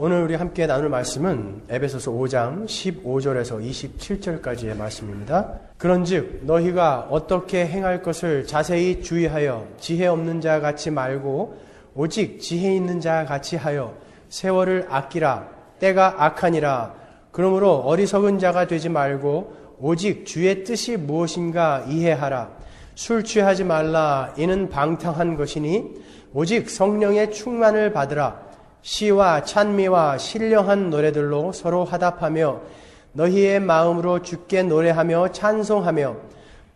오늘 우리 함께 나눌 말씀은 에베소서 5장 15절에서 27절까지의 말씀입니다. 그런즉 너희가 어떻게 행할 것을 자세히 주의하여 지혜 없는 자 같이 말고 오직 지혜 있는 자 같이 하여 세월을 아끼라. 때가 악하니라. 그러므로 어리석은 자가 되지 말고 오직 주의 뜻이 무엇인가 이해하라. 술 취하지 말라. 이는 방탕한 것이니 오직 성령의 충만을 받으라. 시와 찬미와 신령한 노래들로 서로 화답하며 너희의 마음으로 주께 노래하며 찬송하며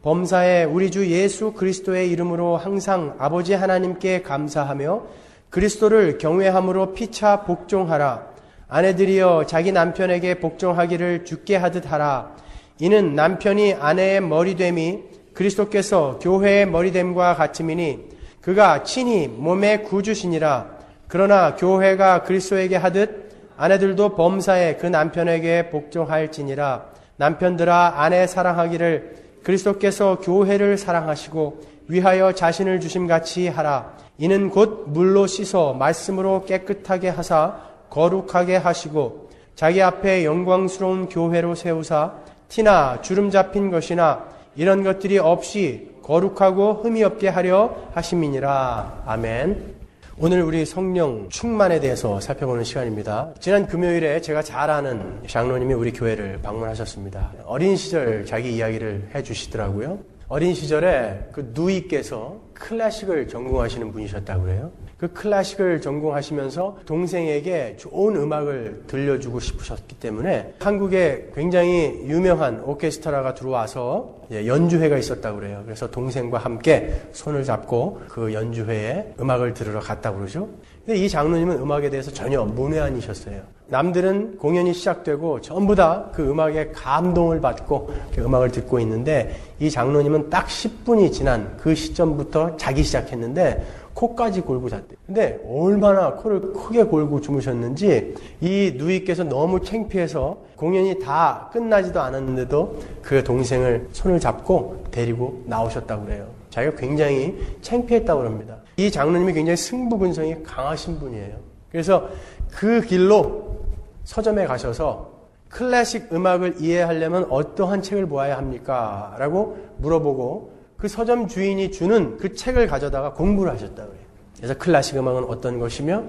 범사에 우리 주 예수 그리스도의 이름으로 항상 아버지 하나님께 감사하며 그리스도를 경외함으로 피차 복종하라. 아내들이여 자기 남편에게 복종하기를 주께 하듯 하라. 이는 남편이 아내의 머리됨이 그리스도께서 교회의 머리됨과 같음이니 그가 친히 몸의 구주시니라. 그러나 교회가 그리스도에게 하듯 아내들도 범사에 그 남편에게 복종할지니라. 남편들아 아내 사랑하기를 그리스도께서 교회를 사랑하시고 위하여 자신을 주심같이 하라. 이는 곧 물로 씻어 말씀으로 깨끗하게 하사 거룩하게 하시고 자기 앞에 영광스러운 교회로 세우사 티나 주름 잡힌 것이나 이런 것들이 없이 거룩하고 흠이 없게 하려 하심이니라. 아멘. 오늘 우리 성령 충만에 대해서 살펴보는 시간입니다. 지난 금요일에 제가 잘 아는 장로님이 우리 교회를 방문하셨습니다. 어린 시절 자기 이야기를 해주시더라고요. 어린 시절에 그 누이께서 클래식을 전공하시는 분이셨다고 그래요. 그 클래식을 전공하시면서 동생에게 좋은 음악을 들려주고 싶으셨기 때문에 한국에 굉장히 유명한 오케스트라가 들어와서 연주회가 있었다고 그래요. 그래서 동생과 함께 손을 잡고 그 연주회에 음악을 들으러 갔다고 그러죠. 근데 이 장로님은 음악에 대해서 전혀 문외한이셨어요. 남들은 공연이 시작되고 전부 다 그 음악에 감동을 받고 음악을 듣고 있는데 이 장로님은 딱 10분이 지난 그 시점부터 자기 시작했는데 코까지 골고 잤대요. 근데 얼마나 코를 크게 골고 주무셨는지 이 누이께서 너무 창피해서 공연이 다 끝나지도 않았는데도 그 동생을 손을 잡고 데리고 나오셨다고 그래요. 자기가 굉장히 창피했다고 합니다. 이 장로님이 굉장히 승부근성이 강하신 분이에요. 그래서 그 길로 서점에 가셔서 클래식 음악을 이해하려면 어떠한 책을 보아야 합니까? 라고 물어보고 그 서점 주인이 주는 그 책을 가져다가 공부를 하셨다고 해요. 그래서 클래식 음악은 어떤 것이며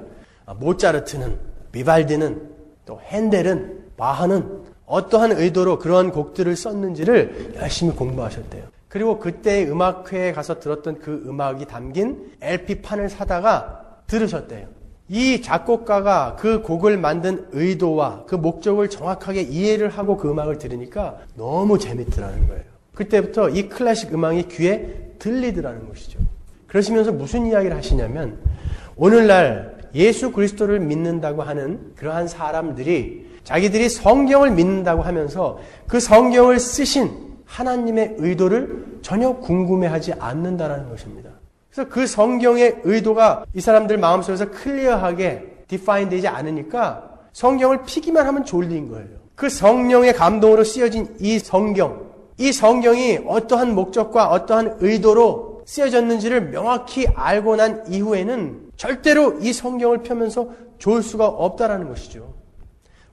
모차르트는, 비발디는, 또 핸델은, 바하는 어떠한 의도로 그러한 곡들을 썼는지를 열심히 공부하셨대요. 그리고 그때 음악회에 가서 들었던 그 음악이 담긴 LP판을 사다가 들으셨대요. 이 작곡가가 그 곡을 만든 의도와 그 목적을 정확하게 이해를 하고 그 음악을 들으니까 너무 재밌더라는 거예요. 그때부터 이 클래식 음악이 귀에 들리더라는 것이죠. 그러시면서 무슨 이야기를 하시냐면 오늘날 예수 그리스도를 믿는다고 하는 그러한 사람들이 자기들이 성경을 믿는다고 하면서 그 성경을 쓰신 하나님의 의도를 전혀 궁금해하지 않는다라는 것입니다. 그래서 그 성경의 의도가 이 사람들 마음속에서 클리어하게 디파인 되지 않으니까 성경을 피기만 하면 졸린 거예요. 그 성령의 감동으로 쓰여진 이 성경이 어떠한 목적과 어떠한 의도로 쓰여졌는지를 명확히 알고 난 이후에는 절대로 이 성경을 펴면서 좋을 수가 없다라는 것이죠.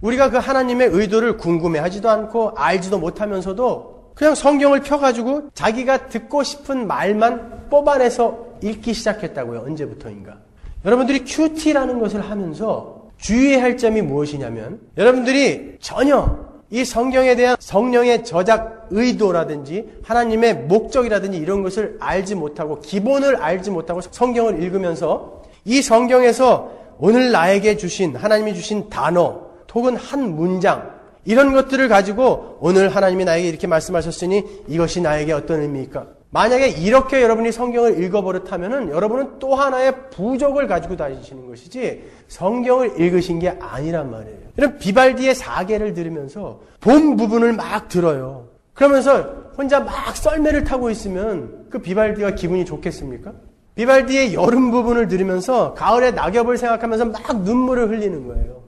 우리가 그 하나님의 의도를 궁금해하지도 않고 알지도 못하면서도 그냥 성경을 펴가지고 자기가 듣고 싶은 말만 뽑아내서 읽기 시작했다고요. 언제부터인가. 여러분들이 큐티라는 것을 하면서 주의할 점이 무엇이냐면 여러분들이 전혀 이 성경에 대한 성령의 저작 의도라든지 하나님의 목적이라든지 이런 것을 알지 못하고 기본을 알지 못하고 성경을 읽으면서 이 성경에서 오늘 나에게 주신 하나님이 주신 단어 혹은 한 문장 이런 것들을 가지고 오늘 하나님이 나에게 이렇게 말씀하셨으니 이것이 나에게 어떤 의미일까? 만약에 이렇게 여러분이 성경을 읽어버렸다면 여러분은 또 하나의 부족을 가지고 다니시는 것이지 성경을 읽으신 게 아니란 말이에요. 이런 비발디의 사계를 들으면서 본 부분을 막 들어요. 그러면서 혼자 막 썰매를 타고 있으면 그 비발디가 기분이 좋겠습니까? 비발디의 여름 부분을 들으면서 가을의 낙엽을 생각하면서 막 눈물을 흘리는 거예요.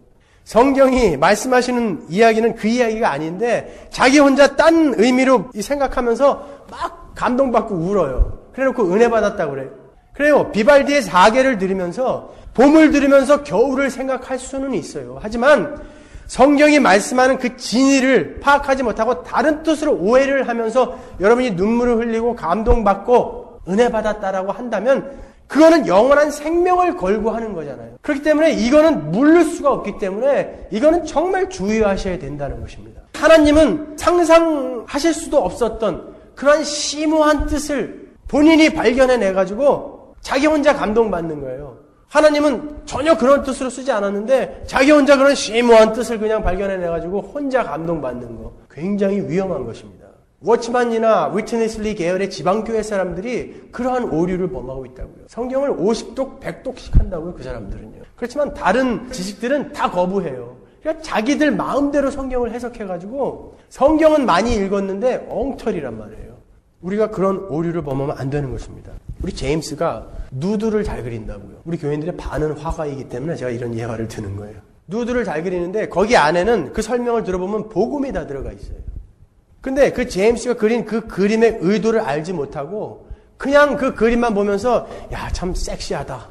성경이 말씀하시는 이야기는 그 이야기가 아닌데 자기 혼자 딴 의미로 생각하면서 막 감동받고 울어요. 그래놓고 은혜 받았다고 그래요. 그래요. 비발디의 4개를 들으면서 봄을 들으면서 겨울을 생각할 수는 있어요. 하지만 성경이 말씀하는 그 진리를 파악하지 못하고 다른 뜻으로 오해를 하면서 여러분이 눈물을 흘리고 감동받고 은혜 받았다라고 한다면 그거는 영원한 생명을 걸고 하는 거잖아요. 그렇기 때문에 이거는 물릴 수가 없기 때문에 이거는 정말 주의하셔야 된다는 것입니다. 하나님은 상상하실 수도 없었던 그런 심오한 뜻을 본인이 발견해내가지고 자기 혼자 감동받는 거예요. 하나님은 전혀 그런 뜻으로 쓰지 않았는데 자기 혼자 그런 심오한 뜻을 그냥 발견해내가지고 혼자 감동받는 거. 굉장히 위험한 것입니다. 워치만이나 위트니슬리 계열의 지방교회 사람들이 그러한 오류를 범하고 있다고요. 성경을 50독, 100독씩 한다고요, 그 사람들은요. 그렇지만 다른 지식들은 다 거부해요. 그러니까 자기들 마음대로 성경을 해석해가지고 성경은 많이 읽었는데 엉터리란 말이에요. 우리가 그런 오류를 범하면 안 되는 것입니다. 우리 제임스가 누드를 잘 그린다고요. 우리 교인들의 반은 화가이기 때문에 제가 이런 예화를 드는 거예요. 누드를 잘 그리는데 거기 안에는 그 설명을 들어보면 복음이 다 들어가 있어요. 근데 그 제임스가 그린 그 그림의 의도를 알지 못하고 그냥 그 그림만 보면서 야, 참 섹시하다.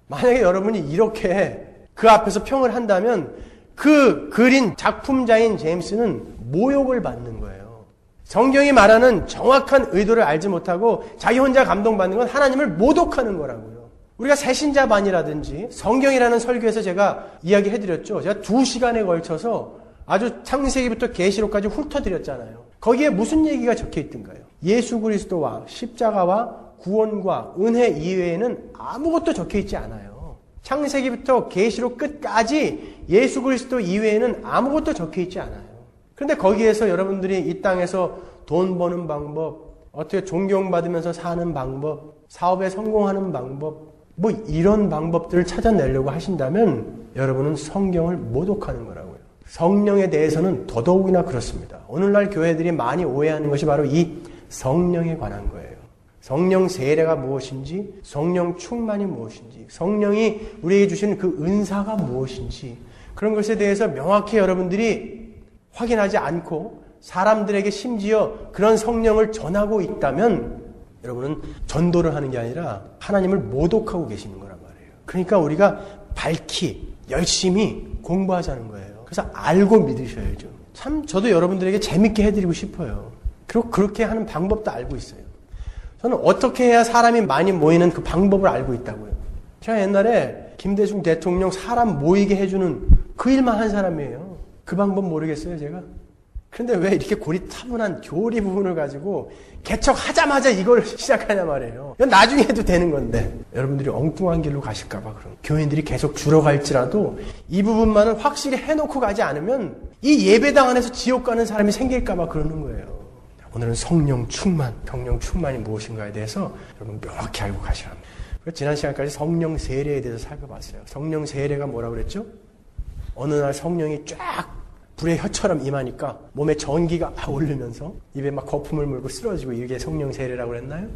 만약에 여러분이 이렇게 그 앞에서 평을 한다면 그 그린 작품자인 제임스는 모욕을 받는 거예요. 성경이 말하는 정확한 의도를 알지 못하고 자기 혼자 감동받는 건 하나님을 모독하는 거라고요. 우리가 새신자반이라든지 성경이라는 설교에서 제가 이야기해드렸죠. 제가 2시간에 걸쳐서 아주 창세기부터 계시록까지 훑어드렸잖아요. 거기에 무슨 얘기가 적혀있던가요? 예수 그리스도와 십자가와 구원과 은혜 이외에는 아무것도 적혀있지 않아요. 창세기부터 계시록 끝까지 예수 그리스도 이외에는 아무것도 적혀있지 않아요. 그런데 거기에서 여러분들이 이 땅에서 돈 버는 방법, 어떻게 존경받으면서 사는 방법, 사업에 성공하는 방법, 뭐 이런 방법들을 찾아내려고 하신다면 여러분은 성경을 모독하는 거라고요. 성령에 대해서는 더더욱이나 그렇습니다. 오늘날 교회들이 많이 오해하는 것이 바로 이 성령에 관한 거예요. 성령 세례가 무엇인지, 성령 충만이 무엇인지, 성령이 우리에게 주신 그 은사가 무엇인지 그런 것에 대해서 명확히 여러분들이 확인하지 않고 사람들에게 심지어 그런 성령을 전하고 있다면 여러분은 전도를 하는 게 아니라 하나님을 모독하고 계시는 거란 말이에요. 그러니까 우리가 밝히 열심히 공부하자는 거예요. 그래서 알고 믿으셔야죠. 참 저도 여러분들에게 재밌게 해드리고 싶어요. 그리고 그렇게 하는 방법도 알고 있어요. 저는 어떻게 해야 사람이 많이 모이는 그 방법을 알고 있다고요. 제가 옛날에 김대중 대통령 사람 모이게 해주는 그 일만 한 사람이에요. 그 방법 모르겠어요, 제가. 그런데 왜 이렇게 고리타분한 교리 부분을 가지고 개척하자마자 이걸 시작하냐 말이에요. 이건 나중에 해도 되는 건데 여러분들이 엉뚱한 길로 가실까봐 그런 교인들이 계속 줄어갈지라도 이 부분만은 확실히 해놓고 가지 않으면 이 예배당 안에서 지옥 가는 사람이 생길까봐 그러는 거예요. 오늘은 성령 충만이 무엇인가에 대해서 여러분 명확히 알고 가셔야 합니다. 지난 시간까지 성령 세례에 대해서 살펴봤어요. 성령 세례가 뭐라고 그랬죠? 어느 날 성령이 쫙 불의 혀처럼 임하니까 몸에 전기가 막 오르면서 입에 막 거품을 물고 쓰러지고 이게 성령 세례라고 그랬나요?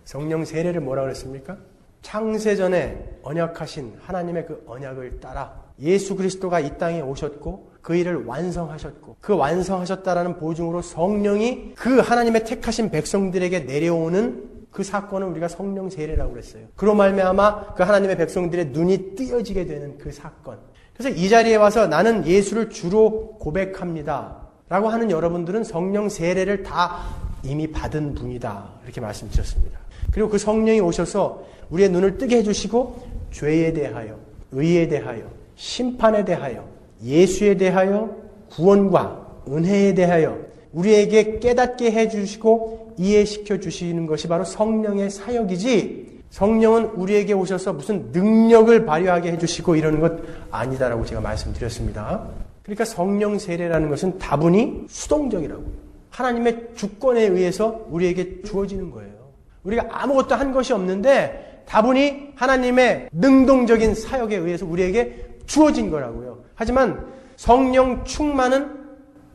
성령 세례를 뭐라고 그랬습니까? 창세전에 언약하신 하나님의 그 언약을 따라 예수 그리스도가 이 땅에 오셨고 그 일을 완성하셨고 그 완성하셨다라는 보증으로 성령이 그 하나님의 택하신 백성들에게 내려오는 그 사건을 우리가 성령 세례라고 그랬어요. 그로 말미암아 그 하나님의 백성들의 눈이 뜨여지게 되는 그 사건. 그래서 이 자리에 와서 나는 예수를 주로 고백합니다 라고 하는 여러분들은 성령 세례를 다 이미 받은 분이다 이렇게 말씀드렸습니다. 그리고 그 성령이 오셔서 우리의 눈을 뜨게 해주시고 죄에 대하여, 의에 대하여, 심판에 대하여, 예수에 대하여, 구원과 은혜에 대하여 우리에게 깨닫게 해주시고 이해시켜 주시는 것이 바로 성령의 사역이지, 성령은 우리에게 오셔서 무슨 능력을 발휘하게 해주시고 이러는 것 아니다라고 제가 말씀드렸습니다. 그러니까 성령 세례라는 것은 다분히 수동적이라고, 하나님의 주권에 의해서 우리에게 주어지는 거예요. 우리가 아무것도 한 것이 없는데 다분히 하나님의 능동적인 사역에 의해서 우리에게 주어진 거라고요. 하지만 성령 충만은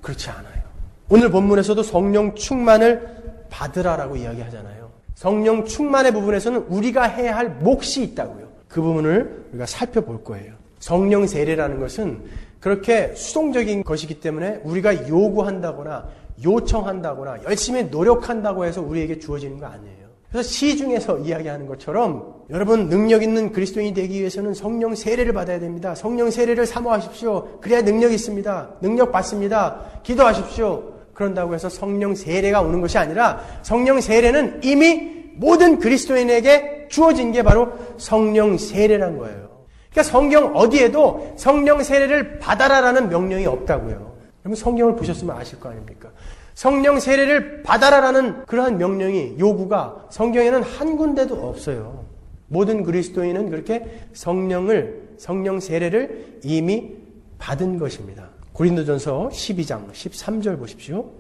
그렇지 않아요. 오늘 본문에서도 성령 충만을 받으라라고 이야기하잖아요. 성령 충만의 부분에서는 우리가 해야 할 몫이 있다고요. 그 부분을 우리가 살펴볼 거예요. 성령 세례라는 것은 그렇게 수동적인 것이기 때문에 우리가 요구한다거나 요청한다거나 열심히 노력한다고 해서 우리에게 주어지는 거 아니에요. 그래서 시중에서 이야기하는 것처럼 여러분 능력 있는 그리스도인이 되기 위해서는 성령 세례를 받아야 됩니다. 성령 세례를 사모하십시오. 그래야 능력이 있습니다. 능력 받습니다. 기도하십시오. 그런다고 해서 성령 세례가 오는 것이 아니라 성령 세례는 이미 모든 그리스도인에게 주어진 게 바로 성령 세례란 거예요. 그러니까 성경 어디에도 성령 세례를 받아라라는 명령이 없다고요. 여러분 성경을 보셨으면 아실 거 아닙니까? 성령 세례를 받아라라는 그러한 명령이 요구가 성경에는 한 군데도 없어요. 모든 그리스도인은 그렇게 성령 세례를 이미 받은 것입니다. 고린도전서 12장 13절 보십시오.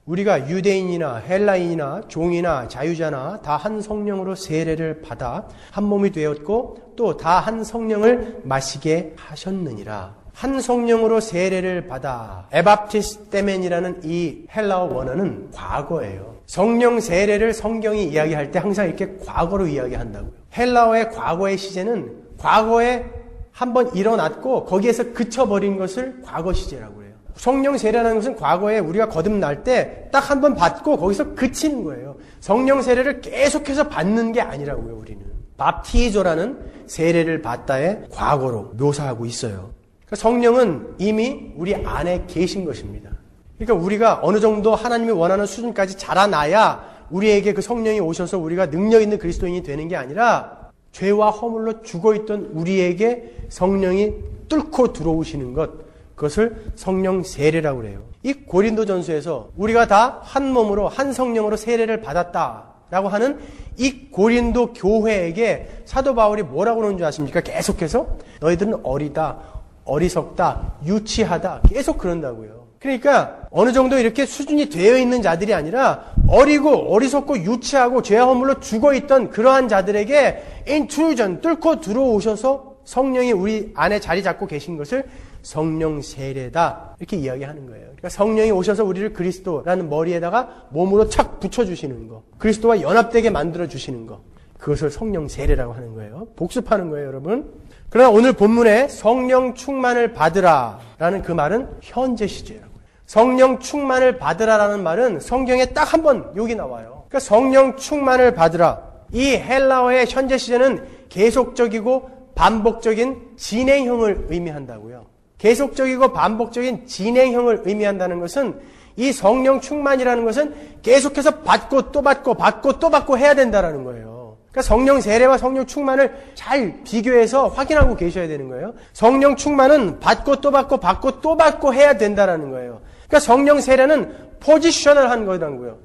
우리가 유대인이나 헬라인이나 종이나 자유자나 다 한 성령으로 세례를 받아 한 몸이 되었고 또 다 한 성령을 마시게 하셨느니라. 한 성령으로 세례를 받아 에바프티스테멘이라는 이 헬라어 원어는 과거예요. 성령 세례를 성경이 이야기할 때 항상 이렇게 과거로 이야기한다고요. 헬라어의 과거의 시제는 과거에 한번 일어났고 거기에서 그쳐버린 것을 과거 시제라고 해요. 성령 세례라는 것은 과거에 우리가 거듭날 때 딱 한 번 받고 거기서 그치는 거예요. 성령 세례를 계속해서 받는 게 아니라고요. 우리는 밥티조라는 세례를 받다의 과거로 묘사하고 있어요. 성령은 이미 우리 안에 계신 것입니다. 그러니까 우리가 어느 정도 하나님이 원하는 수준까지 자라나야 우리에게 그 성령이 오셔서 우리가 능력 있는 그리스도인이 되는 게 아니라 죄와 허물로 죽어있던 우리에게 성령이 뚫고 들어오시는 것, 그것을 성령 세례라고 그래요. 이 고린도전서에서 우리가 다 한 몸으로 한 성령으로 세례를 받았다라고 하는 이 고린도 교회에게 사도 바울이 뭐라고 그러는 줄 아십니까? 계속해서 너희들은 어리다, 어리석다, 유치하다 계속 그런다고요. 그러니까 어느 정도 이렇게 수준이 되어 있는 자들이 아니라 어리고 어리석고 유치하고 죄와 허물로 죽어있던 그러한 자들에게 인트루전 뚫고 들어오셔서 성령이 우리 안에 자리 잡고 계신 것을 성령 세례다 이렇게 이야기하는 거예요. 그러니까 성령이 오셔서 우리를 그리스도라는 머리에다가 몸으로 착 붙여주시는 거, 그리스도와 연합되게 만들어주시는 거, 그것을 성령 세례라고 하는 거예요. 복습하는 거예요, 여러분. 그러나 오늘 본문에 성령 충만을 받으라라는 그 말은 현재 시제라고요. 성령 충만을 받으라라는 말은 성경에 딱 한 번 여기 나와요. 그러니까 성령 충만을 받으라. 이 헬라어의 현재 시제는 계속적이고 반복적인 진행형을 의미한다고요. 계속적이고 반복적인 진행형을 의미한다는 것은 이 성령 충만이라는 것은 계속해서 받고 또 받고 받고 또 받고 해야 된다는 거예요. 그러니까 성령 세례와 성령 충만을 잘 비교해서 확인하고 계셔야 되는 거예요. 성령 충만은 받고 또 받고 받고 또 받고 해야 된다는 거예요. 그러니까 성령 세례는 포지셔널 한 거라고요.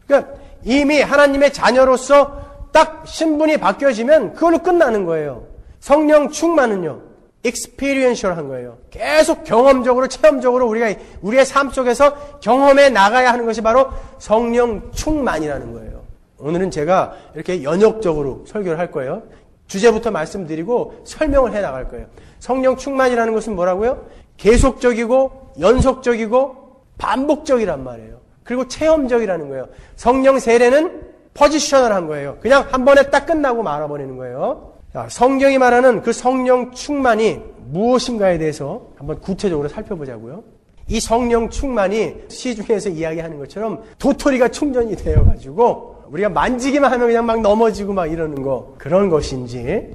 그러니까 이미 하나님의 자녀로서 딱 신분이 바뀌어지면 그걸로 끝나는 거예요. 성령 충만은요, experiential 한 거예요. 계속 경험적으로, 체험적으로 우리가 우리의 삶 속에서 경험해 나가야 하는 것이 바로 성령 충만이라는 거예요. 오늘은 제가 이렇게 연역적으로 설교를 할 거예요. 주제부터 말씀드리고 설명을 해 나갈 거예요. 성령 충만이라는 것은 뭐라고요? 계속적이고 연속적이고 반복적이란 말이에요. 그리고 체험적이라는 거예요. 성령 세례는 포지셔널한 거예요. 그냥 한 번에 딱 끝나고 말아버리는 거예요. 자, 성경이 말하는 그 성령 충만이 무엇인가에 대해서 한번 구체적으로 살펴보자고요. 이 성령 충만이 시중에서 이야기하는 것처럼 도토리가 충전이 되어가지고 우리가 만지기만 하면 그냥 막 넘어지고 막 이러는 거, 그런 것인지,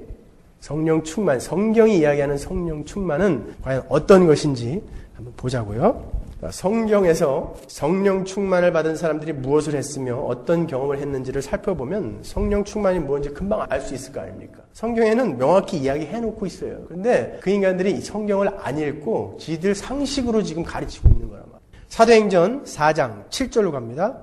성령 충만, 성경이 이야기하는 성령 충만은 과연 어떤 것인지 한번 보자고요. 성경에서 성령 충만을 받은 사람들이 무엇을 했으며 어떤 경험을 했는지를 살펴보면 성령 충만이 뭔지 금방 알 수 있을 거 아닙니까? 성경에는 명확히 이야기해놓고 있어요. 그런데 그 인간들이 성경을 안 읽고 지들 상식으로 지금 가르치고 있는 거란 말이에요. 사도행전 4장 7절로 갑니다.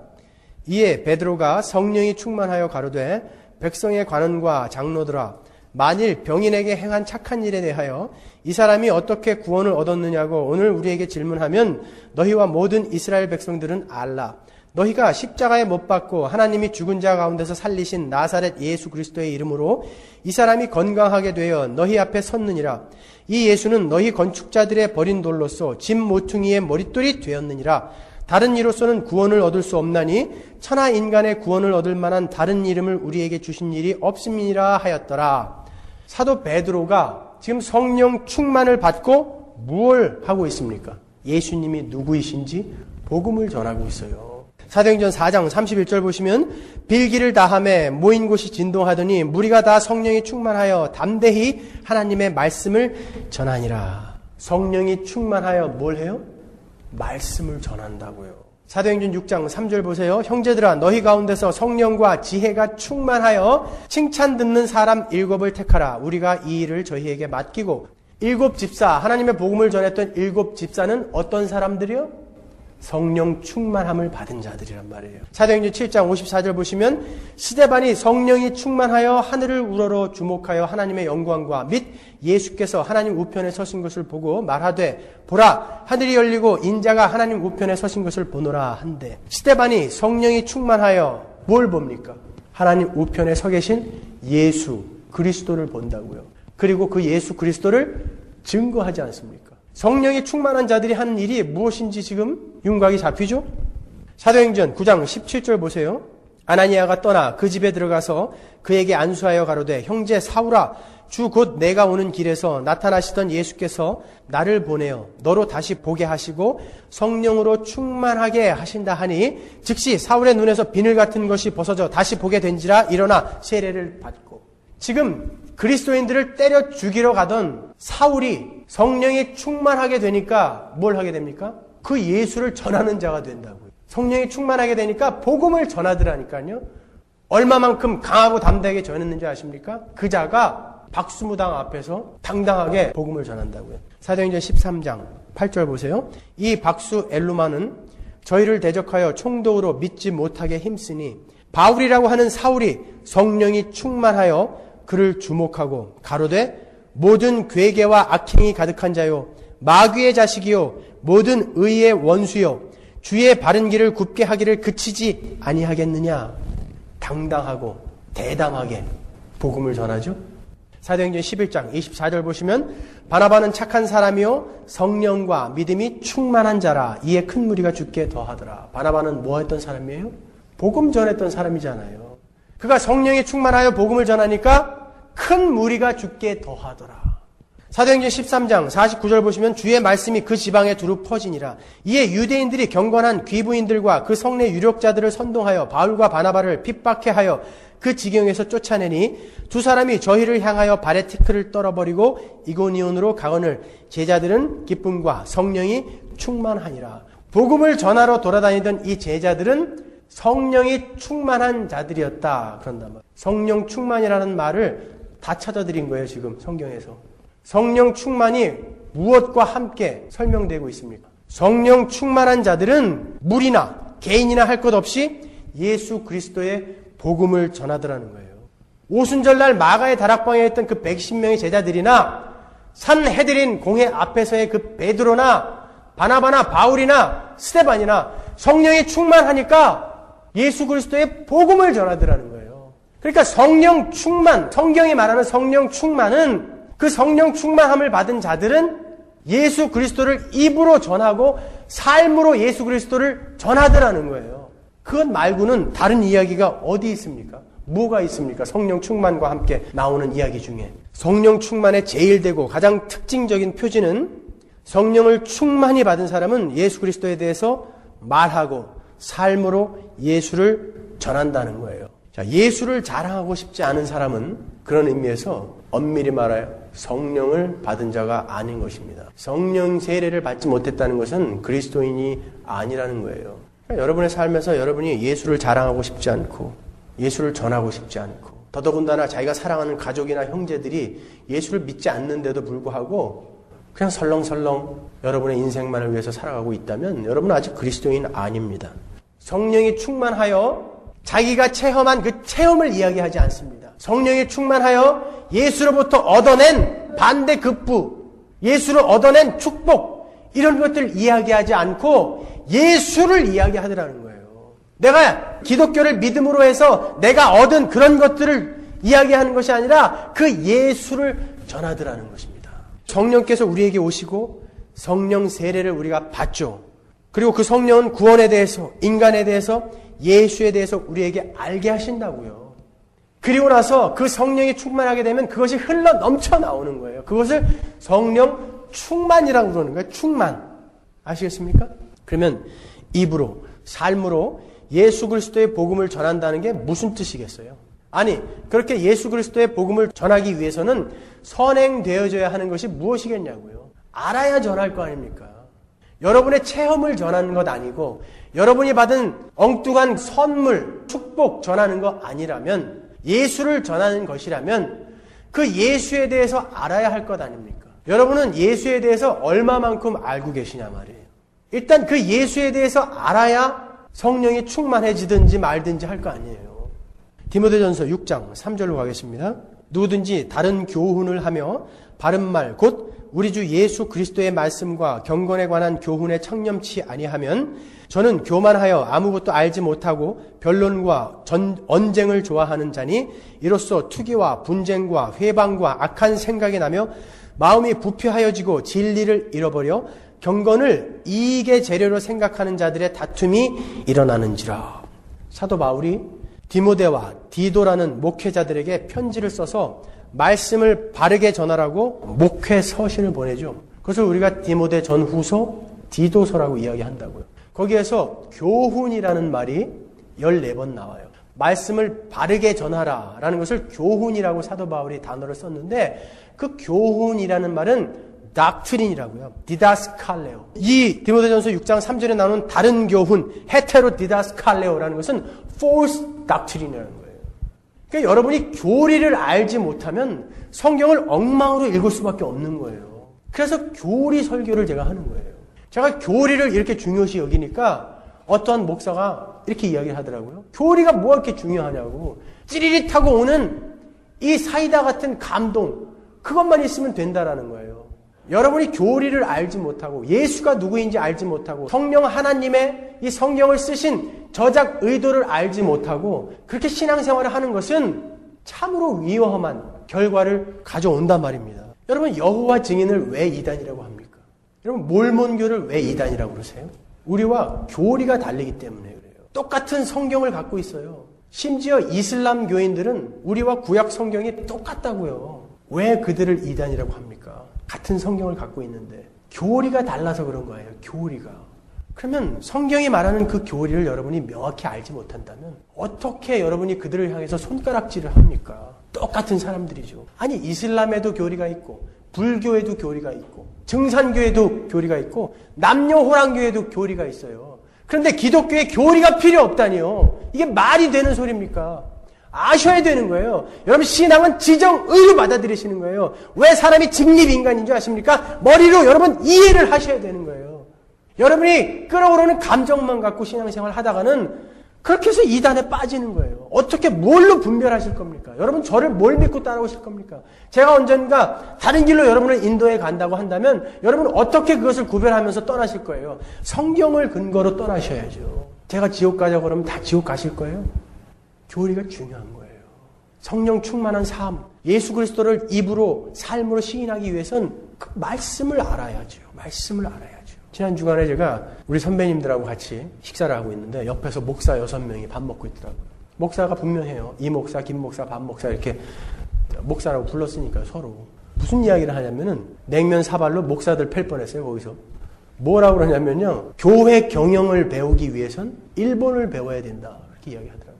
이에 베드로가 성령이 충만하여 가로되 백성의 관원과 장로들아, 만일 병인에게 행한 착한 일에 대하여 이 사람이 어떻게 구원을 얻었느냐고 오늘 우리에게 질문하면 너희와 모든 이스라엘 백성들은 알라. 너희가 십자가에 못 박고 하나님이 죽은 자 가운데서 살리신 나사렛 예수 그리스도의 이름으로 이 사람이 건강하게 되어 너희 앞에 섰느니라. 이 예수는 너희 건축자들의 버린 돌로서 집 모퉁이의 머릿돌이 되었느니라. 다른 이로서는 구원을 얻을 수 없나니 천하 인간의 구원을 얻을 만한 다른 이름을 우리에게 주신 일이 없음이라 하였더라. 사도 베드로가 지금 성령 충만을 받고 뭘 하고 있습니까? 예수님이 누구이신지 복음을 전하고 있어요. 사도행전 4장 31절 보시면 빌기를 다하매 모인 곳이 진동하더니 무리가 다 성령이 충만하여 담대히 하나님의 말씀을 전하니라. 성령이 충만하여 뭘 해요? 말씀을 전한다고요. 사도행전 6장 3절 보세요. 형제들아 너희 가운데서 성령과 지혜가 충만하여 칭찬 듣는 사람 7을 택하라. 우리가 이 일을 저희에게 맡기고. 7 집사, 하나님의 복음을 전했던 7 집사는 어떤 사람들이요? 성령 충만함을 받은 자들이란 말이에요. 사도행전 7장 54절 보시면 스데반이 성령이 충만하여 하늘을 우러러 주목하여 하나님의 영광과 및 예수께서 하나님 우편에 서신 것을 보고 말하되 보라 하늘이 열리고 인자가 하나님 우편에 서신 것을 보노라 한대. 스데반이 성령이 충만하여 뭘 봅니까? 하나님 우편에 서 계신 예수 그리스도를 본다고요. 그리고 그 예수 그리스도를 증거하지 않습니까? 성령이 충만한 자들이 하는 일이 무엇인지 지금 윤곽이 잡히죠? 사도행전 9장 17절 보세요. 아나니아가 떠나 그 집에 들어가서 그에게 안수하여 가로되 형제 사울아 주 곧 내가 오는 길에서 나타나시던 예수께서 나를 보내어 너로 다시 보게 하시고 성령으로 충만하게 하신다 하니 즉시 사울의 눈에서 비늘 같은 것이 벗어져 다시 보게 된지라 일어나 세례를 받고. 지금 그리스도인들을 때려 죽이러 가던 사울이 성령이 충만하게 되니까 뭘 하게 됩니까? 그 예수를 전하는 자가 된다고요. 성령이 충만하게 되니까 복음을 전하더라니까요. 얼마만큼 강하고 담대하게 전했는지 아십니까? 그 자가 박수무당 앞에서 당당하게 복음을 전한다고요. 사도행전 13장 8절 보세요. 이 박수 엘루마는 저희를 대적하여 총독으로 믿지 못하게 힘쓰니 바울이라고 하는 사울이 성령이 충만하여 그를 주목하고 가로되 모든 괴계와 악행이 가득한 자요 마귀의 자식이요 모든 의의 원수요 주의 바른 길을 굽게 하기를 그치지 아니하겠느냐. 당당하고 대담하게 복음을 전하죠. 사도행전 11장 24절 보시면 바나바는 착한 사람이요 성령과 믿음이 충만한 자라 이에 큰 무리가 죽게 더하더라. 바나바는 뭐 했던 사람이에요? 복음 전했던 사람이잖아요. 그가 성령이 충만하여 복음을 전하니까 큰 무리가 죽게 더하더라. 사도행전 13장 49절 보시면 주의 말씀이 그 지방에 두루 퍼지니라. 이에 유대인들이 경건한 귀부인들과 그 성내 유력자들을 선동하여 바울과 바나바를 핍박해 하여 그 지경에서 쫓아내니 두 사람이 저희를 향하여 발에 티끌을 떨어버리고 이고니온으로 가거늘 제자들은 기쁨과 성령이 충만하니라. 복음을 전하러 돌아다니던 이 제자들은 성령이 충만한 자들이었다. 그런단 말이에요. 성령 충만이라는 말을 다 찾아드린 거예요. 지금 성경에서. 성령 충만이 무엇과 함께 설명되고 있습니까? 성령 충만한 자들은 무리나 개인이나 할 것 없이 예수 그리스도의 복음을 전하더라는 거예요. 오순절날 마가의 다락방에 있던 그 110명의 제자들이나 산헤드린 공회 앞에서의 그 베드로나 바나바나 바울이나 스데반이나 성령이 충만하니까 예수 그리스도의 복음을 전하더라는 거예요. 그러니까 성령 충만, 성경이 말하는 성령 충만은 그 성령 충만함을 받은 자들은 예수 그리스도를 입으로 전하고 삶으로 예수 그리스도를 전하더라는 거예요. 그것 말고는 다른 이야기가 어디 있습니까? 뭐가 있습니까? 성령 충만과 함께 나오는 이야기 중에. 성령 충만의 제일 되고 가장 특징적인 표지는 성령을 충만히 받은 사람은 예수 그리스도에 대해서 말하고 삶으로 예수를 전한다는 거예요. 자, 예수를 자랑하고 싶지 않은 사람은 그런 의미에서 엄밀히 말하여 성령을 받은 자가 아닌 것입니다. 성령 세례를 받지 못했다는 것은 그리스도인이 아니라는 거예요. 그러니까 여러분의 삶에서 여러분이 예수를 자랑하고 싶지 않고 예수를 전하고 싶지 않고 더더군다나 자기가 사랑하는 가족이나 형제들이 예수를 믿지 않는데도 불구하고 그냥 설렁설렁 여러분의 인생만을 위해서 살아가고 있다면 여러분은 아직 그리스도인 아닙니다. 성령이 충만하여 자기가 체험한 그 체험을 이야기하지 않습니다. 성령이 충만하여 예수로부터 얻어낸 반대급부, 예수를 얻어낸 축복 이런 것들을 이야기하지 않고 예수를 이야기하더라는 거예요. 내가 기독교를 믿음으로 해서 내가 얻은 그런 것들을 이야기하는 것이 아니라 그 예수를 전하더라는 것입니다. 성령께서 우리에게 오시고 성령 세례를 우리가 받죠. 그리고 그 성령은 구원에 대해서, 인간에 대해서, 예수에 대해서 우리에게 알게 하신다고요. 그리고 나서 그 성령이 충만하게 되면 그것이 흘러 넘쳐 나오는 거예요. 그것을 성령 충만이라고 그러는 거예요. 충만. 아시겠습니까? 그러면 입으로, 삶으로 예수 그리스도의 복음을 전한다는 게 무슨 뜻이겠어요? 아니, 그렇게 예수 그리스도의 복음을 전하기 위해서는 선행되어져야 하는 것이 무엇이겠냐고요. 알아야 전할 거 아닙니까? 여러분의 체험을 전하는 것 아니고 여러분이 받은 엉뚱한 선물, 축복 전하는 거 아니라면, 예수를 전하는 것이라면 그 예수에 대해서 알아야 할 것 아닙니까? 여러분은 예수에 대해서 얼마만큼 알고 계시냐 말이에요. 일단 그 예수에 대해서 알아야 성령이 충만해지든지 말든지 할 거 아니에요. 디모데전서 6장 3절로 가겠습니다. 누구든지 다른 교훈을 하며 바른 말 곧 우리 주 예수 그리스도의 말씀과 경건에 관한 교훈에 청렴치 아니하면 저는 교만하여 아무것도 알지 못하고 변론과 언쟁을 좋아하는 자니 이로써 투기와 분쟁과 회방과 악한 생각이 나며 마음이 부패하여지고 진리를 잃어버려 경건을 이익의 재료로 생각하는 자들의 다툼이 일어나는지라. 사도 바울이 디모데와 디도라는 목회자들에게 편지를 써서 말씀을 바르게 전하라고 목회 서신을 보내죠. 그것을 우리가 디모데 전후서, 디도서라고 이야기한다고요. 거기에서 교훈이라는 말이 14번 나와요. 말씀을 바르게 전하라라는 것을 교훈이라고 사도 바울이 단어를 썼는데 그 교훈이라는 말은 doctrine이라고요. 디다스칼레오. 이 디모데전서 6장 3절에 나오는 다른 교훈, 헤테로 디다스칼레오라는 것은 false doctrine이라는 거예요. 그러니까 여러분이 교리를 알지 못하면 성경을 엉망으로 읽을 수밖에 없는 거예요. 그래서 교리 설교를 제가 하는 거예요. 제가 교리를 이렇게 중요시 여기니까 어떠한 목사가 이렇게 이야기를 하더라고요. 교리가 뭐가 이렇게 중요하냐고. 찌릿하고 오는 이 사이다 같은 감동, 그것만 있으면 된다라는 거예요. 여러분이 교리를 알지 못하고 예수가 누구인지 알지 못하고 성령 하나님의 이 성경을 쓰신 저작 의도를 알지 못하고 그렇게 신앙생활을 하는 것은 참으로 위험한 결과를 가져온단 말입니다. 여러분, 여호와 증인을 왜 이단이라고 합니까? 여러분, 몰몬교를 왜 이단이라고 그러세요? 우리와 교리가 다르기 때문에 그래요. 똑같은 성경을 갖고 있어요. 심지어 이슬람 교인들은 우리와 구약 성경이 똑같다고요. 왜 그들을 이단이라고 합니까? 같은 성경을 갖고 있는데 교리가 달라서 그런 거예요. 교리가. 그러면 성경이 말하는 그 교리를 여러분이 명확히 알지 못한다면 어떻게 여러분이 그들을 향해서 손가락질을 합니까? 똑같은 사람들이죠. 아니, 이슬람에도 교리가 있고 불교에도 교리가 있고 증산교에도 교리가 있고 남녀호랑교에도 교리가 있어요. 그런데 기독교에 교리가 필요 없다니요. 이게 말이 되는 소리입니까? 아셔야 되는 거예요. 여러분, 신앙은 지정의로 받아들이시는 거예요. 왜 사람이 직립인간인 줄 아십니까? 머리로 여러분 이해를 하셔야 되는 거예요. 여러분이 끌어오르는 감정만 갖고 신앙생활 하다가는 그렇게 해서 이단에 빠지는 거예요. 어떻게 뭘로 분별하실 겁니까? 여러분, 저를 뭘 믿고 따라오실 겁니까? 제가 언젠가 다른 길로 여러분을 인도에 간다고 한다면 여러분은 어떻게 그것을 구별하면서 떠나실 거예요? 성경을 근거로 떠나셔야죠. 제가 지옥 가자고 그러면 다 지옥 가실 거예요? 교리가 중요한 거예요. 성령 충만한 삶, 예수 그리스도를 입으로 삶으로 시인하기 위해선 그 말씀을 알아야죠. 말씀을 알아야죠. 지난 주간에 제가 우리 선배님들하고 같이 식사를 하고 있는데 옆에서 목사 6명이 밥 먹고 있더라고요. 목사가 분명해요. 이 목사, 김 목사, 밥 목사 이렇게 목사라고 불렀으니까 서로. 무슨 이야기를 하냐면은 냉면 사발로 목사들 팰 뻔했어요. 거기서. 뭐라고 그러냐면요. 교회 경영을 배우기 위해선 일본을 배워야 된다. 이렇게 이야기하더라고요.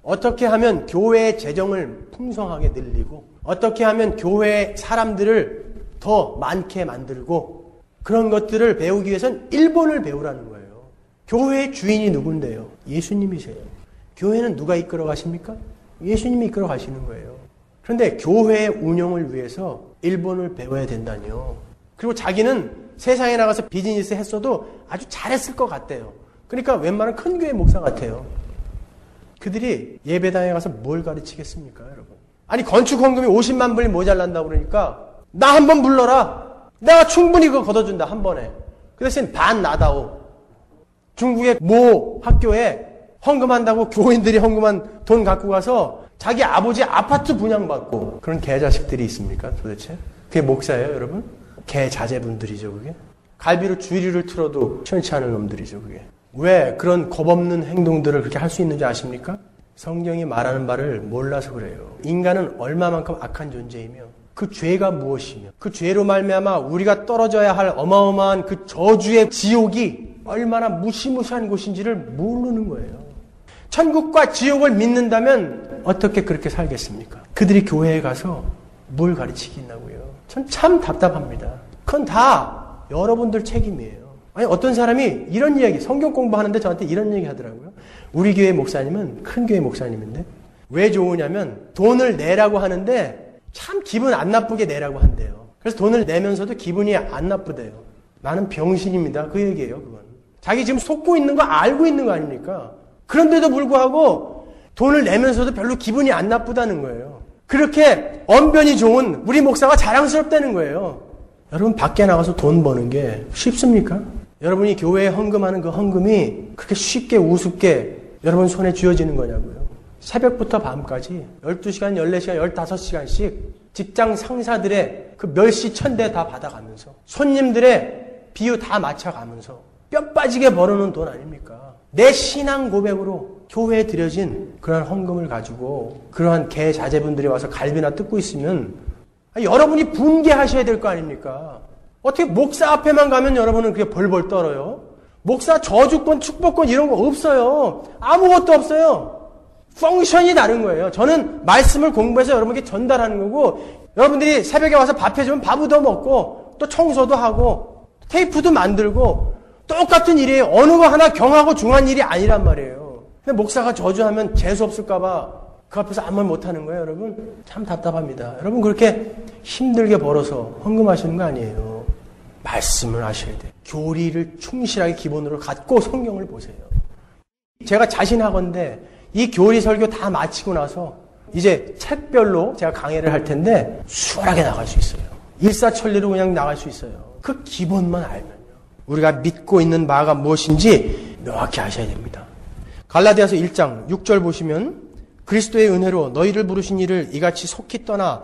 어떻게 하면 교회의 재정을 풍성하게 늘리고 어떻게 하면 교회의 사람들을 더 많게 만들고 그런 것들을 배우기 위해선 일본을 배우라는 거예요. 교회의 주인이 누군데요? 예수님이세요. 교회는 누가 이끌어 가십니까? 예수님이 이끌어 가시는 거예요. 그런데 교회의 운영을 위해서 일본을 배워야 된다니요. 그리고 자기는 세상에 나가서 비즈니스 했어도 아주 잘했을 것 같대요. 그러니까 웬만한 큰 교회 목사 같아요. 그들이 예배당에 가서 뭘 가르치겠습니까, 여러분? 아니, 건축 헌금이 50만 불이 모자란다고 그러니까 나 한번 불러라. 내가 충분히 그거 걷어준다, 한 번에. 그 대신 반 나다오. 중국의 모 학교에 헌금한다고 교인들이 헌금한 돈 갖고 가서 자기 아버지 아파트 분양받고 그런 개자식들이 있습니까, 도대체? 그게 목사예요, 여러분? 개자제분들이죠, 그게? 갈비로 주의를 틀어도 시원치 않은 놈들이죠, 그게. 왜 그런 겁없는 행동들을 그렇게 할 수 있는지 아십니까? 성경이 말하는 바를 몰라서 그래요. 인간은 얼마만큼 악한 존재이며 그 죄가 무엇이며 그 죄로 말미암아 우리가 떨어져야 할 어마어마한 그 저주의 지옥이 얼마나 무시무시한 곳인지를 모르는 거예요. 천국과 지옥을 믿는다면 어떻게 그렇게 살겠습니까? 그들이 교회에 가서 뭘 가르치겠냐고요. 전 참 답답합니다. 그건 다 여러분들 책임이에요. 아니 어떤 사람이 이런 이야기, 성경 공부하는데 저한테 이런 얘기 하더라고요. 우리 교회 목사님은 큰 교회 목사님인데 왜 좋으냐면 돈을 내라고 하는데 참 기분 안 나쁘게 내라고 한대요. 그래서 돈을 내면서도 기분이 안 나쁘대요. 나는 병신입니다. 그 얘기예요. 그건. 자기 지금 속고 있는 거 알고 있는 거 아닙니까? 그런데도 불구하고 돈을 내면서도 별로 기분이 안 나쁘다는 거예요. 그렇게 언변이 좋은 우리 목사가 자랑스럽다는 거예요. 여러분 밖에 나가서 돈 버는 게 쉽습니까? 여러분이 교회에 헌금하는 그 헌금이 그렇게 쉽게 우습게 여러분 손에 쥐어지는 거냐고요. 새벽부터 밤까지 12시간, 14시간, 15시간씩 직장 상사들의 그 멸시 천대 다 받아가면서 손님들의 비유 다 맞춰가면서 뼈 빠지게 벌어놓은 돈 아닙니까? 내 신앙 고백으로 교회에 드려진 그러한 헌금을 가지고 그러한 개 자제분들이 와서 갈비나 뜯고 있으면 여러분이 분개하셔야 될 거 아닙니까? 어떻게 목사 앞에만 가면 여러분은 그게 벌벌 떨어요? 목사 저주권, 축복권 이런 거 없어요. 아무것도 없어요. 펑션이 다른 거예요. 저는 말씀을 공부해서 여러분께 전달하는 거고 여러분들이 새벽에 와서 밥 해주면 밥 얻어 먹고 또 청소도 하고 테이프도 만들고 똑같은 일이에요. 어느 거 하나 경하고 중한 일이 아니란 말이에요. 근데 목사가 저주하면 재수 없을까봐 그 앞에서 아무 말 못하는 거예요. 여러분 참 답답합니다. 여러분 그렇게 힘들게 벌어서 헌금하시는 거 아니에요. 말씀을 하셔야 돼요. 교리를 충실하게 기본으로 갖고 성경을 보세요. 제가 자신하건대 이 교리 설교 다 마치고 나서 이제 책별로 제가 강의를 할 텐데 수월하게 나갈 수 있어요. 일사천리로 그냥 나갈 수 있어요. 그 기본만 알면요. 우리가 믿고 있는 바가 무엇인지 명확히 아셔야 됩니다. 갈라디아서 1장 6절 보시면 그리스도의 은혜로 너희를 부르신 이를 이같이 속히 떠나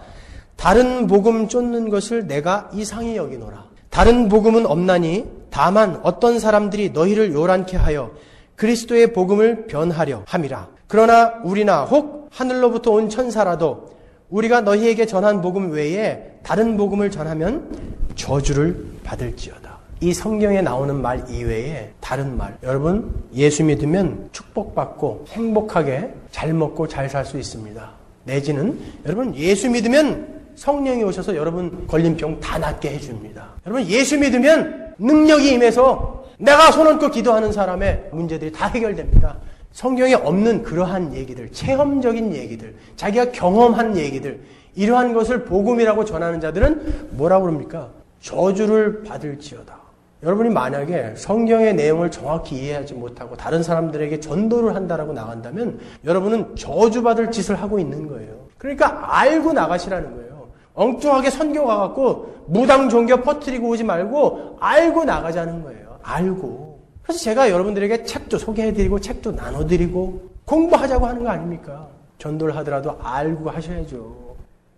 다른 복음 쫓는 것을 내가 이상히 여기노라. 다른 복음은 없나니 다만 어떤 사람들이 너희를 요란케 하여 그리스도의 복음을 변하려 함이라. 그러나 우리나 혹 하늘로부터 온 천사라도 우리가 너희에게 전한 복음 외에 다른 복음을 전하면 저주를 받을지어다. 이 성경에 나오는 말 이외에 다른 말. 여러분 예수 믿으면 축복받고 행복하게 잘 먹고 잘 살 수 있습니다. 내지는 여러분 예수 믿으면 성령이 오셔서 여러분 걸린 병 다 낫게 해줍니다. 여러분 예수 믿으면 능력이 임해서 내가 손 얹고 기도하는 사람의 문제들이 다 해결됩니다. 성경에 없는 그러한 얘기들, 체험적인 얘기들, 자기가 경험한 얘기들, 이러한 것을 복음이라고 전하는 자들은 뭐라고 그럽니까? 저주를 받을지어다. 여러분이 만약에 성경의 내용을 정확히 이해하지 못하고 다른 사람들에게 전도를 한다라고 나간다면 여러분은 저주받을 짓을 하고 있는 거예요. 그러니까 알고 나가시라는 거예요. 엉뚱하게 선교 가갖고 무당 종교 퍼뜨리고 오지 말고 알고 나가자는 거예요. 알고. 그래서 제가 여러분들에게 책도 소개해드리고 책도 나눠드리고 공부하자고 하는 거 아닙니까? 전도를 하더라도 알고 하셔야죠.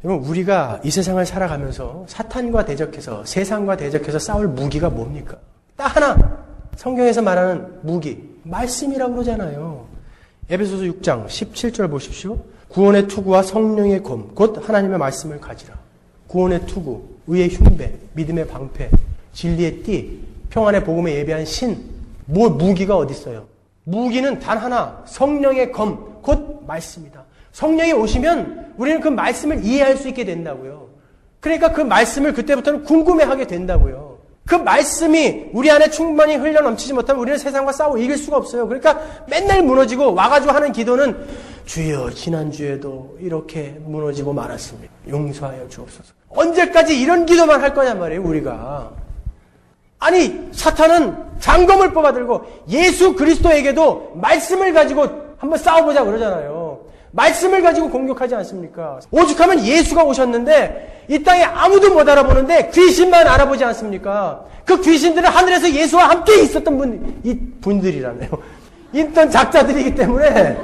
여러분 우리가 이 세상을 살아가면서 사탄과 대적해서 세상과 대적해서 싸울 무기가 뭡니까? 딱 하나 성경에서 말하는 무기 말씀이라고 그러잖아요. 에베소서 6장 17절 보십시오. 구원의 투구와 성령의 검 곧 하나님의 말씀을 가지라. 구원의 투구, 의의 흉배, 믿음의 방패, 진리의 띠, 평안의 복음에 예배한 신. 뭐 무기가 어디 있어요? 무기는 단 하나 성령의 검 곧 말씀이다. 성령이 오시면 우리는 그 말씀을 이해할 수 있게 된다고요. 그러니까 그 말씀을 그때부터는 궁금해하게 된다고요. 그 말씀이 우리 안에 충만히 흘러넘치지 못하면 우리는 세상과 싸워 이길 수가 없어요. 그러니까 맨날 무너지고 와가지고 하는 기도는 주여 지난주에도 이렇게 무너지고 말았습니다. 용서하여 주옵소서. 언제까지 이런 기도만 할 거냔 말이에요. 우리가. 아니 사탄은 장검을 뽑아들고 예수 그리스도에게도 말씀을 가지고 한번 싸워보자 그러잖아요. 말씀을 가지고 공격하지 않습니까? 오죽하면 예수가 오셨는데 이 땅에 아무도 못 알아보는데 귀신만 알아보지 않습니까? 그 귀신들은 하늘에서 예수와 함께 있었던 분들이라네요. 있던 작자들이기 때문에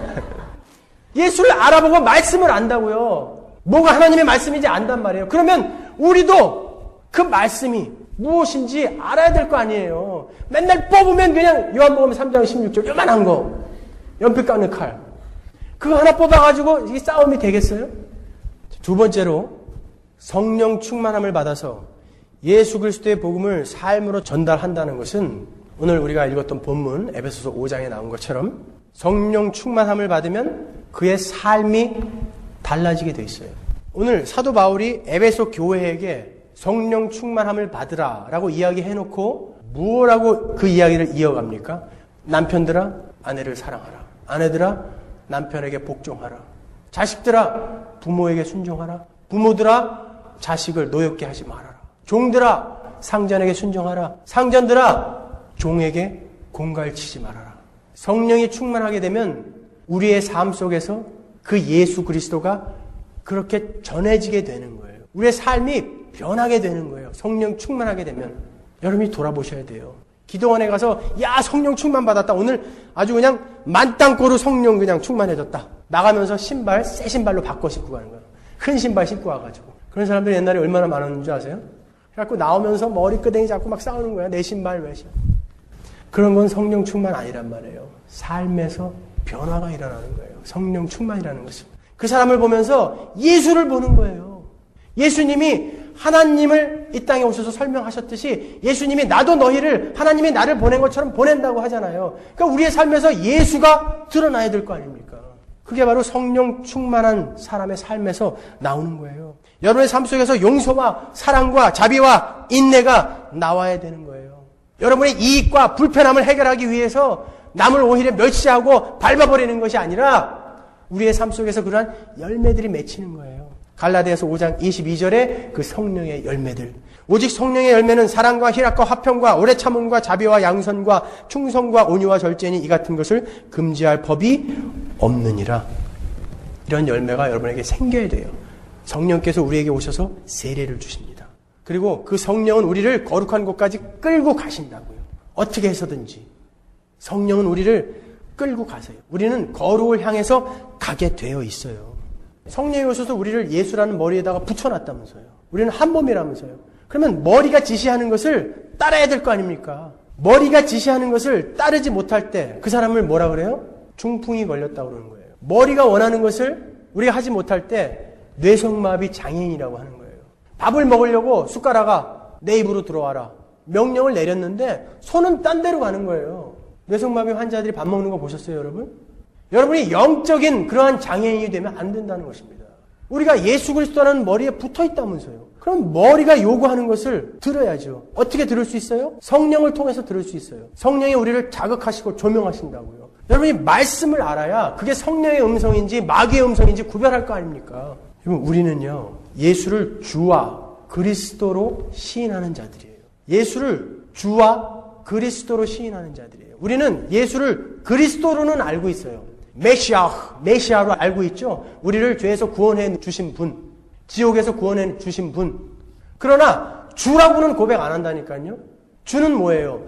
예수를 알아보고 말씀을 안다고요. 뭐가 하나님의 말씀인지 안단 말이에요. 그러면 우리도 그 말씀이 무엇인지 알아야 될 거 아니에요. 맨날 뽑으면 그냥 요한복음 3장 16절 요만한 거 연필 깎는 칼 그거 하나 뽑아가지고 이 싸움이 되겠어요? 두 번째로 성령 충만함을 받아서 예수 그리스도의 복음을 삶으로 전달한다는 것은 오늘 우리가 읽었던 본문 에베소서 5장에 나온 것처럼 성령 충만함을 받으면 그의 삶이 달라지게 돼 있어요. 오늘 사도 바울이 에베소 교회에게 성령 충만함을 받으라 라고 이야기해놓고 무엇라고 그 이야기를 이어갑니까? 남편들아 아내를 사랑하라. 아내들아 남편에게 복종하라. 자식들아 부모에게 순종하라. 부모들아 자식을 노엽게 하지 말아라. 종들아 상전에게 순종하라. 상전들아 종에게 공갈치지 말아라. 성령이 충만하게 되면 우리의 삶 속에서 그 예수 그리스도가 그렇게 전해지게 되는 거예요. 우리의 삶이 변하게 되는 거예요. 성령 충만하게 되면. 여러분이 돌아보셔야 돼요. 기도원에 가서 야 성령 충만 받았다. 오늘 아주 그냥 만땅꼬로 성령 그냥 충만해졌다. 나가면서 신발 새 신발로 바꿔 신고 가는 거예요. 큰 신발 신고 와가지고. 그런 사람들이 옛날에 얼마나 많았는지 아세요? 그래갖고 나오면서 머리끄댕이 잡고 막 싸우는 거야. 내 신발 왜 신발. 그런 건 성령 충만 아니란 말이에요. 삶에서 변화가 일어나는 거예요. 성령 충만이라는 것은. 그 사람을 보면서 예수를 보는 거예요. 예수님이 하나님을 이 땅에 오셔서 설명하셨듯이 예수님이 나도 너희를 하나님이 나를 보낸 것처럼 보낸다고 하잖아요. 그러니까 우리의 삶에서 예수가 드러나야 될 거 아닙니까? 그게 바로 성령 충만한 사람의 삶에서 나오는 거예요. 여러분의 삶 속에서 용서와 사랑과 자비와 인내가 나와야 되는 거예요. 여러분의 이익과 불편함을 해결하기 위해서 남을 오히려 멸시하고 밟아버리는 것이 아니라 우리의 삶 속에서 그러한 열매들이 맺히는 거예요. 갈라디아서 5장 22절에 그 성령의 열매들. 오직 성령의 열매는 사랑과 희락과 화평과 오래 참음과 자비와 양선과 충성과 온유와 절제니 이 같은 것을 금지할 법이 없느니라. 이런 열매가 여러분에게 생겨야 돼요. 성령께서 우리에게 오셔서 세례를 주십니다. 그리고 그 성령은 우리를 거룩한 곳까지 끌고 가신다고요. 어떻게 해서든지. 성령은 우리를 끌고 가세요. 우리는 거룩을 향해서 가게 되어 있어요. 성령이 오셔서 우리를 예수라는 머리에다가 붙여놨다면서요. 우리는 한 몸이라면서요. 그러면 머리가 지시하는 것을 따라야 될 거 아닙니까? 머리가 지시하는 것을 따르지 못할 때 그 사람을 뭐라 그래요? 중풍이 걸렸다고 그러는 거예요. 머리가 원하는 것을 우리가 하지 못할 때 뇌성마비 장애인이라고 하는 거예요. 밥을 먹으려고 숟가락아 내 입으로 들어와라. 명령을 내렸는데 손은 딴 데로 가는 거예요. 뇌성마비 환자들이 밥 먹는 거 보셨어요, 여러분? 여러분이 영적인 그러한 장애인이 되면 안 된다는 것입니다. 우리가 예수 그리스도라는 머리에 붙어 있다면서요. 그럼 머리가 요구하는 것을 들어야죠. 어떻게 들을 수 있어요? 성령을 통해서 들을 수 있어요. 성령이 우리를 자극하시고 조명하신다고요. 여러분이 말씀을 알아야 그게 성령의 음성인지 마귀의 음성인지 구별할 거 아닙니까? 여러분 우리는요. 예수를 주와 그리스도로 시인하는 자들이에요. 예수를 주와 그리스도로 시인하는 자들이에요. 우리는 예수를 그리스도로는 알고 있어요. 메시아로 알고 있죠. 우리를 죄에서 구원해 주신 분, 지옥에서 구원해 주신 분. 그러나 주라고는 고백 안 한다니까요. 주는 뭐예요?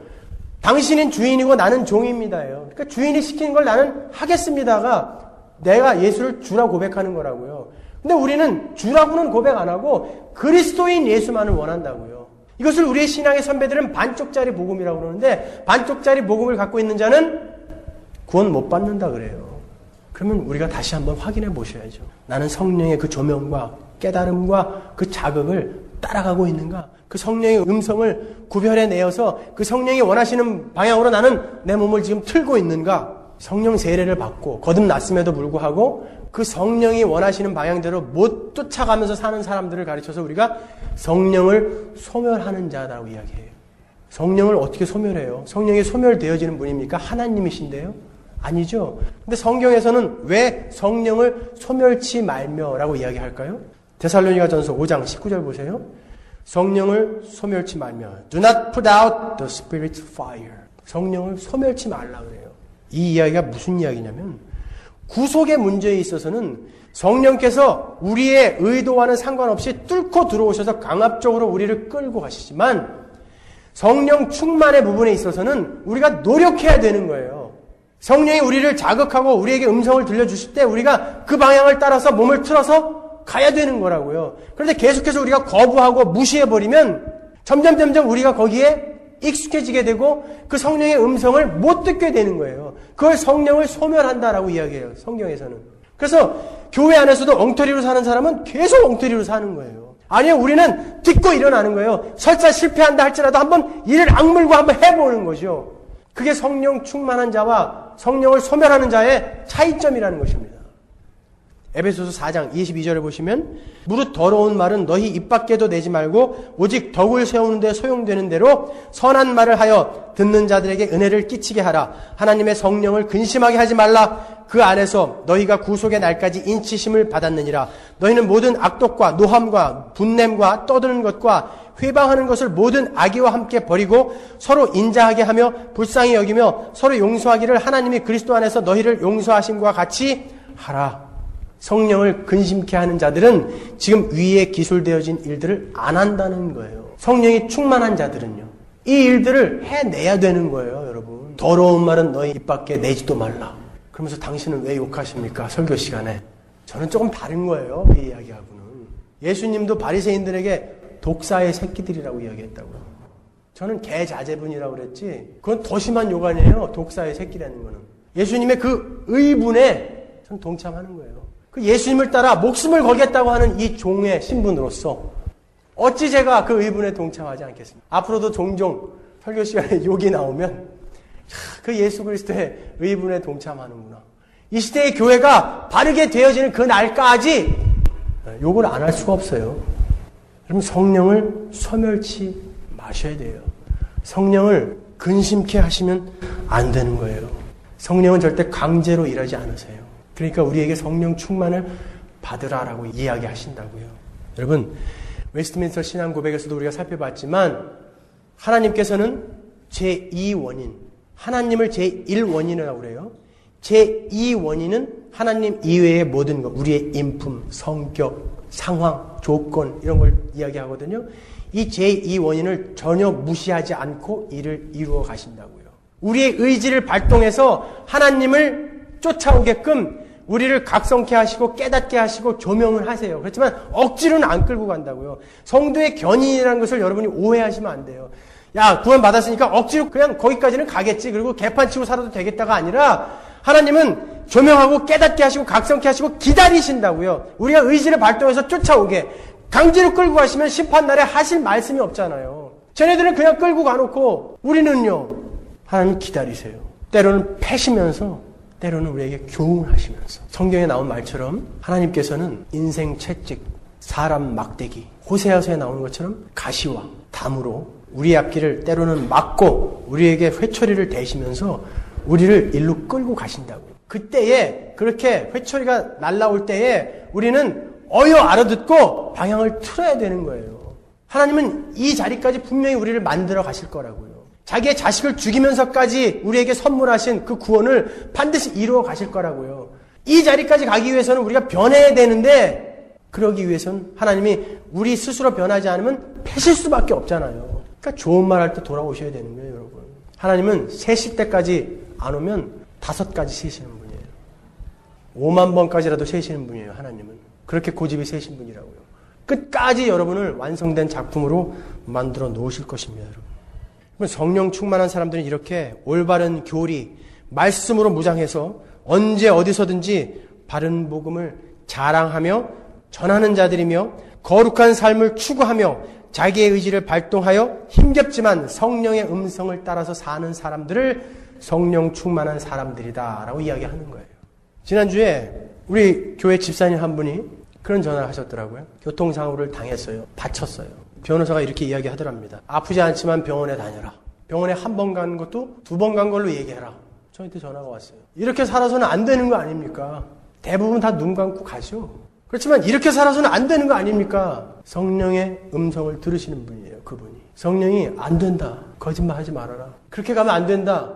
당신은 주인이고 나는 종입니다예요. 그러니까 주인이 시키는 걸 나는 하겠습니다가 내가 예수를 주라 고백하는 거라고요. 근데 우리는 주라고는 고백 안 하고 그리스도인 예수만을 원한다고요. 이것을 우리의 신앙의 선배들은 반쪽짜리 복음이라고 그러는데 반쪽짜리 복음을 갖고 있는 자는 구원 못 받는다 그래요. 그러면 우리가 다시 한번 확인해 보셔야죠. 나는 성령의 그 조명과 깨달음과 그 자극을 따라가고 있는가? 그 성령의 음성을 구별해 내어서 그 성령이 원하시는 방향으로 나는 내 몸을 지금 틀고 있는가? 성령 세례를 받고 거듭났음에도 불구하고 그 성령이 원하시는 방향대로 못 쫓아가면서 사는 사람들을 가르쳐서 우리가 성령을 소멸하는 자라고 이야기해요. 성령을 어떻게 소멸해요? 성령이 소멸되어지는 분입니까? 하나님이신데요? 아니죠. 근데 성경에서는 왜 성령을 소멸치 말며라고 이야기할까요? 데살로니가전서 5장 19절 보세요. 성령을 소멸치 말며 Do not put out the Spirit's fire. 성령을 소멸치 말라 그래요. 이 이야기가 무슨 이야기냐면 구속의 문제에 있어서는 성령께서 우리의 의도와는 상관없이 뚫고 들어오셔서 강압적으로 우리를 끌고 가시지만 성령 충만의 부분에 있어서는 우리가 노력해야 되는 거예요. 성령이 우리를 자극하고 우리에게 음성을 들려주실 때 우리가 그 방향을 따라서 몸을 틀어서 가야 되는 거라고요. 그런데 계속해서 우리가 거부하고 무시해버리면 점점 우리가 거기에 익숙해지게 되고 그 성령의 음성을 못 듣게 되는 거예요. 그걸 성령을 소멸한다라고 이야기해요. 성경에서는. 그래서 교회 안에서도 엉터리로 사는 사람은 계속 엉터리로 사는 거예요. 아니요, 우리는 듣고 일어나는 거예요. 설사 실패한다 할지라도 한번 이를 악물고 한번 해보는 거죠. 그게 성령 충만한 자와 성령을 소멸하는 자의 차이점이라는 것입니다. 에베소서 4장 22절에 보시면 무릇 더러운 말은 너희 입 밖에도 내지 말고 오직 덕을 세우는 데 소용되는 대로 선한 말을 하여 듣는 자들에게 은혜를 끼치게 하라. 하나님의 성령을 근심하게 하지 말라. 그 안에서 너희가 구속의 날까지 인치심을 받았느니라. 너희는 모든 악독과 노함과 분냄과 떠드는 것과 회방하는 것을 모든 악의와 함께 버리고 서로 인자하게 하며 불쌍히 여기며 서로 용서하기를 하나님이 그리스도 안에서 너희를 용서하심과 같이 하라. 성령을 근심케 하는 자들은 지금 위에 기술되어진 일들을 안 한다는 거예요. 성령이 충만한 자들은요. 이 일들을 해내야 되는 거예요, 여러분. 더러운 말은 너희 입 밖에 내지도 말라. 그러면서 당신은 왜 욕하십니까? 설교 시간에. 저는 조금 다른 거예요, 이 이야기하고는. 예수님도 바리새인들에게 독사의 새끼들이라고 이야기했다고요. 저는 개자제분이라고 그랬지. 그건 더 심한 욕 아니에요, 독사의 새끼라는 거는. 예수님의 그 의분에 전 동참하는 거예요. 그 예수님을 따라 목숨을 걸겠다고 하는 이 종의 신분으로서 어찌 제가 그 의분에 동참하지 않겠습니까? 앞으로도 종종 설교 시간에 욕이 나오면 그 예수 그리스도의 의분에 동참하는구나. 이 시대의 교회가 바르게 되어지는 그 날까지 욕을 안 할 수가 없어요. 여러분 성령을 소멸치 마셔야 돼요. 성령을 근심케 하시면 안 되는 거예요. 성령은 절대 강제로 일하지 않으세요. 그러니까 우리에게 성령 충만을 받으라라고 이야기하신다고요. 여러분 웨스트민스터 신앙 고백에서도 우리가 살펴봤지만 하나님께서는 제2원인, 하나님을 제1원인이라고 그래요. 제2원인은 하나님 이외의 모든 것, 우리의 인품, 성격, 상황, 조건 이런 걸 이야기하거든요. 이 제2원인을 전혀 무시하지 않고 일을 이루어 가신다고요. 우리의 의지를 발동해서 하나님을 쫓아오게끔 우리를 각성케 하시고 깨닫게 하시고 조명을 하세요. 그렇지만 억지로는 안 끌고 간다고요. 성도의 견인이라는 것을 여러분이 오해하시면 안 돼요. 야, 구원 받았으니까 억지로 그냥 거기까지는 가겠지. 그리고 개판치고 살아도 되겠다가 아니라 하나님은 조명하고 깨닫게 하시고 각성케 하시고 기다리신다고요. 우리가 의지를 발동해서 쫓아오게. 강제로 끌고 가시면 심판날에 하실 말씀이 없잖아요. 쟤네들은 그냥 끌고 가놓고 우리는요. 하나님 기다리세요. 때로는 패시면서 때로는 우리에게 교훈하시면서 성경에 나온 말처럼 하나님께서는 인생 채찍, 사람 막대기, 호세아서에 나오는 것처럼 가시와 담으로 우리 앞길을 때로는 막고 우리에게 회초리를 대시면서 우리를 일로 끌고 가신다고. 그때에 그렇게 회초리가 날라올 때에 우리는 어여 알아듣고 방향을 틀어야 되는 거예요. 하나님은 이 자리까지 분명히 우리를 만들어 가실 거라고요. 자기의 자식을 죽이면서까지 우리에게 선물하신 그 구원을 반드시 이루어 가실 거라고요. 이 자리까지 가기 위해서는 우리가 변해야 되는데 그러기 위해서는 하나님이 우리 스스로 변하지 않으면 패실 수밖에 없잖아요. 그러니까 좋은 말 할 때 돌아오셔야 되는 거예요, 여러분. 하나님은 세실 때까지 안 오면 5가지 세시는 분이에요. 5만 번까지라도 세시는 분이에요, 하나님은. 그렇게 고집이 세신 분이라고요. 끝까지 여러분을 완성된 작품으로 만들어 놓으실 것입니다, 여러분. 성령 충만한 사람들은 이렇게 올바른 교리, 말씀으로 무장해서 언제 어디서든지 바른 복음을 자랑하며 전하는 자들이며 거룩한 삶을 추구하며 자기의 의지를 발동하여 힘겹지만 성령의 음성을 따라서 사는 사람들을 성령 충만한 사람들이다 라고 이야기하는 거예요. 지난주에 우리 교회 집사님 한 분이 그런 전화를 하셨더라고요. 교통사고를 당했어요. 다쳤어요. 변호사가 이렇게 이야기하더랍니다. 아프지 않지만 병원에 다녀라. 병원에 한 번 간 것도 2번 간 걸로 얘기해라. 저한테 전화가 왔어요. 이렇게 살아서는 안 되는 거 아닙니까? 대부분 다 눈 감고 가죠. 그렇지만 이렇게 살아서는 안 되는 거 아닙니까? 성령의 음성을 들으시는 분이에요. 그분이. 성령이 안 된다. 거짓말하지 말아라. 그렇게 가면 안 된다.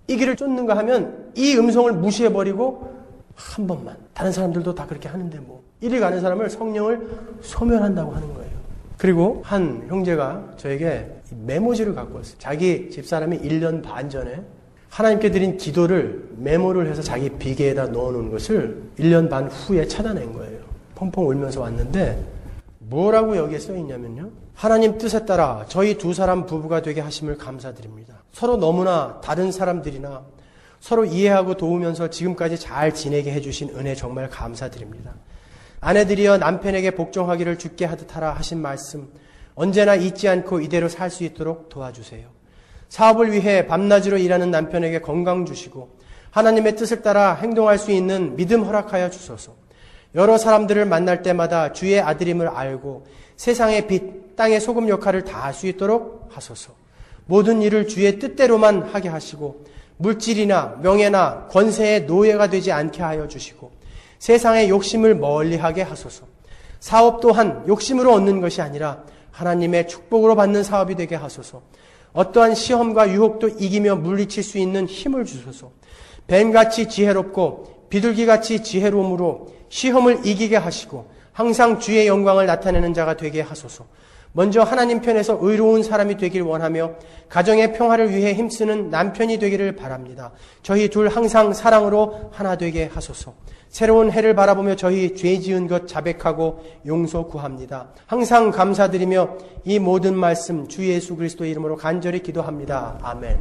이 길을 쫓는가 하면 이 음성을 무시해버리고 한 번만. 다른 사람들도 다 그렇게 하는데 뭐. 이리 가는 사람을 성령을 소멸한다고 하는 거예요. 그리고 한 형제가 저에게 메모지를 갖고 왔어요. 자기 집사람이 1년 반 전에 하나님께 드린 기도를 메모를 해서 자기 비계에다 넣어놓은 것을 1년 반 후에 찾아낸 거예요. 펑펑 울면서 왔는데 뭐라고 여기에 써있냐면요. 하나님 뜻에 따라 저희 2사람 부부가 되게 하심을 감사드립니다. 서로 너무나 다른 사람들이나 서로 이해하고 도우면서 지금까지 잘 지내게 해주신 은혜 정말 감사드립니다. 아내들이여 남편에게 복종하기를 주께 하듯 하라 하신 말씀 언제나 잊지 않고 이대로 살 수 있도록 도와주세요. 사업을 위해 밤낮으로 일하는 남편에게 건강 주시고 하나님의 뜻을 따라 행동할 수 있는 믿음 허락하여 주소서. 여러 사람들을 만날 때마다 주의 아들임을 알고 세상의 빛, 땅의 소금 역할을 다할 수 있도록 하소서. 모든 일을 주의 뜻대로만 하게 하시고 물질이나 명예나 권세의 노예가 되지 않게 하여 주시고 세상의 욕심을 멀리하게 하소서. 사업 또한 욕심으로 얻는 것이 아니라 하나님의 축복으로 받는 사업이 되게 하소서. 어떠한 시험과 유혹도 이기며 물리칠 수 있는 힘을 주소서. 뱀같이 지혜롭고 비둘기같이 지혜로움으로 시험을 이기게 하시고 항상 주의 영광을 나타내는 자가 되게 하소서. 먼저 하나님 편에서 의로운 사람이 되길 원하며 가정의 평화를 위해 힘쓰는 남편이 되기를 바랍니다. 저희 둘 항상 사랑으로 하나 되게 하소서. 새로운 해를 바라보며 저희 죄 지은 것 자백하고 용서 구합니다. 항상 감사드리며 이 모든 말씀 주 예수 그리스도 이름으로 간절히 기도합니다. 아멘.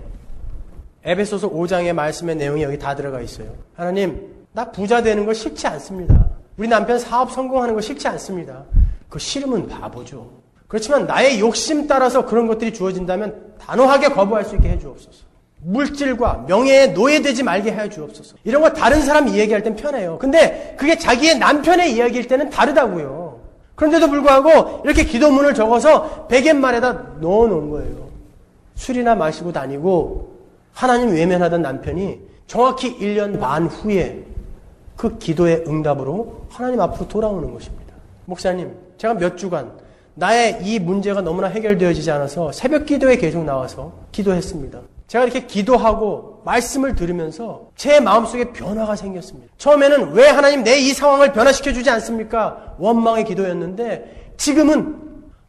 에베소서 5장의 말씀의 내용이 여기 다 들어가 있어요. 하나님, 나 부자 되는 거 싫지 않습니다. 우리 남편 사업 성공하는 거 싫지 않습니다. 그거 싫으면 바보죠. 그렇지만 나의 욕심 따라서 그런 것들이 주어진다면 단호하게 거부할 수 있게 해주옵소서. 물질과 명예에 노예되지 말게 해주옵소서. 이런 거 다른 사람 이야기할 땐 편해요. 근데 그게 자기의 남편의 이야기일 때는 다르다고요. 그런데도 불구하고 이렇게 기도문을 적어서 베갯말에다 넣어놓은 거예요. 술이나 마시고 다니고 하나님 외면하던 남편이 정확히 1년 반 후에 그 기도의 응답으로 하나님 앞으로 돌아오는 것입니다. 목사님, 제가 몇 주간 나의 이 문제가 너무나 해결되어지지 않아서 새벽 기도에 계속 나와서 기도했습니다. 제가 이렇게 기도하고 말씀을 들으면서 제 마음속에 변화가 생겼습니다. 처음에는 왜 하나님 내 이 상황을 변화시켜주지 않습니까? 원망의 기도였는데 지금은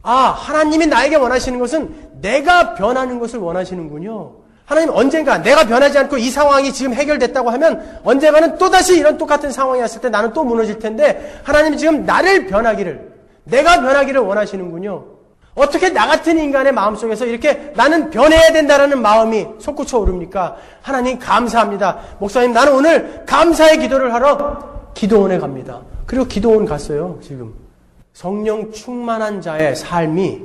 하나님이 나에게 원하시는 것은 내가 변하는 것을 원하시는군요. 하나님 언젠가 내가 변하지 않고 이 상황이 지금 해결됐다고 하면 언젠가는 또다시 이런 똑같은 상황이 왔을 때 나는 또 무너질 텐데 하나님이 지금 나를 변하기를, 내가 변하기를 원하시는군요. 어떻게 나 같은 인간의 마음속에서 이렇게 나는 변해야 된다라는 마음이 솟구쳐 오릅니까? 하나님 감사합니다. 목사님, 나는 오늘 감사의 기도를 하러 기도원에 갑니다. 그리고 기도원 갔어요. 지금 성령 충만한 자의 삶이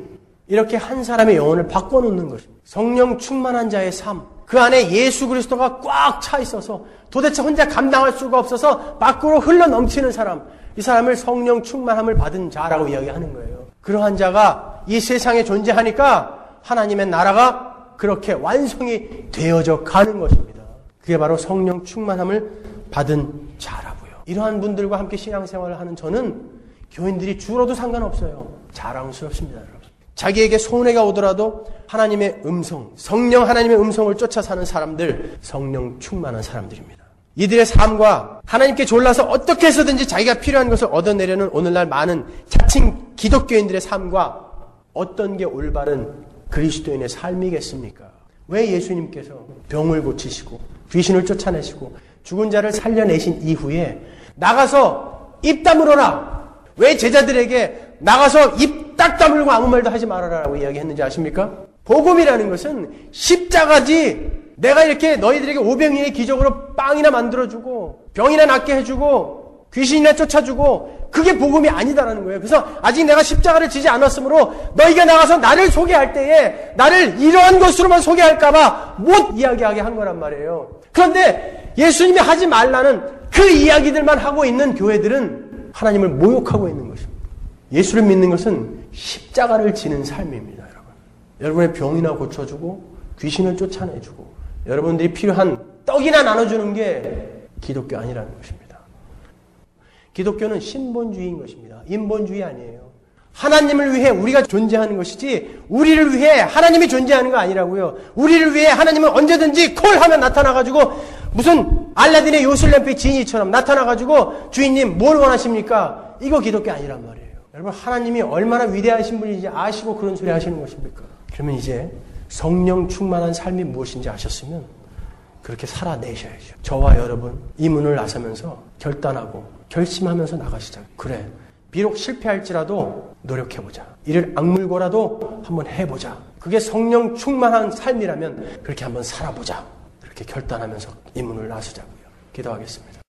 이렇게 한 사람의 영혼을 바꿔놓는 것입니다. 성령 충만한 자의 삶, 그 안에 예수 그리스도가 꽉 차 있어서 도대체 혼자 감당할 수가 없어서 밖으로 흘러 넘치는 사람, 이 사람을 성령 충만함을 받은 자라고 이야기하는 거예요. 그러한 자가 이 세상에 존재하니까 하나님의 나라가 그렇게 완성이 되어져 가는 것입니다. 그게 바로 성령 충만함을 받은 자라고요. 이러한 분들과 함께 신앙생활을 하는 저는 교인들이 줄어도 상관없어요. 자랑스럽습니다, 여러분. 자기에게 손해가 오더라도 하나님의 음성, 성령 하나님의 음성을 쫓아 사는 사람들, 성령 충만한 사람들입니다. 이들의 삶과 하나님께 졸라서 어떻게 해서든지 자기가 필요한 것을 얻어내려는 오늘날 많은 자칭 기독교인들의 삶과 어떤 게 올바른 그리스도인의 삶이겠습니까? 왜 예수님께서 병을 고치시고 귀신을 쫓아내시고 죽은 자를 살려내신 이후에 나가서 입 다물어라, 왜 제자들에게 나가서 입 딱 다물고 아무 말도 하지 말아라라고 이야기했는지 아십니까? 복음이라는 것은 십자가지, 내가 이렇게 너희들에게 오병이의 기적으로 빵이나 만들어주고 병이나 낫게 해주고 귀신이나 쫓아주고 그게 복음이 아니다라는 거예요. 그래서 아직 내가 십자가를 지지 않았으므로 너희가 나가서 나를 소개할 때에 나를 이러한 것으로만 소개할까 봐 못 이야기하게 한 거란 말이에요. 그런데 예수님이 하지 말라는 그 이야기들만 하고 있는 교회들은 하나님을 모욕하고 있는 것입니다. 예수를 믿는 것은 십자가를 지는 삶입니다, 여러분. 여러분의 병이나 고쳐주고 귀신을 쫓아내주고 여러분들이 필요한 떡이나 나눠주는 게 기독교 아니라는 것입니다. 기독교는 신본주의인 것입니다. 인본주의 아니에요. 하나님을 위해 우리가 존재하는 것이지 우리를 위해 하나님이 존재하는 거 아니라고요. 우리를 위해 하나님은 언제든지 콜하면 나타나가지고 무슨 알라딘의 요술램프 지니처럼 나타나가지고 주인님 뭘 원하십니까? 이거 기독교 아니란 말이에요. 여러분, 하나님이 얼마나 위대하신 분인지 아시고 그런 소리 하시는 것입니까? 그러면 이제 성령 충만한 삶이 무엇인지 아셨으면 그렇게 살아내셔야죠. 저와 여러분 이 문을 나서면서 결단하고 결심하면서 나가시자. 그래, 비록 실패할지라도 노력해보자. 이를 악물고라도 한번 해보자. 그게 성령 충만한 삶이라면 그렇게 한번 살아보자. 그렇게 결단하면서 이 문을 나서자고요. 기도하겠습니다.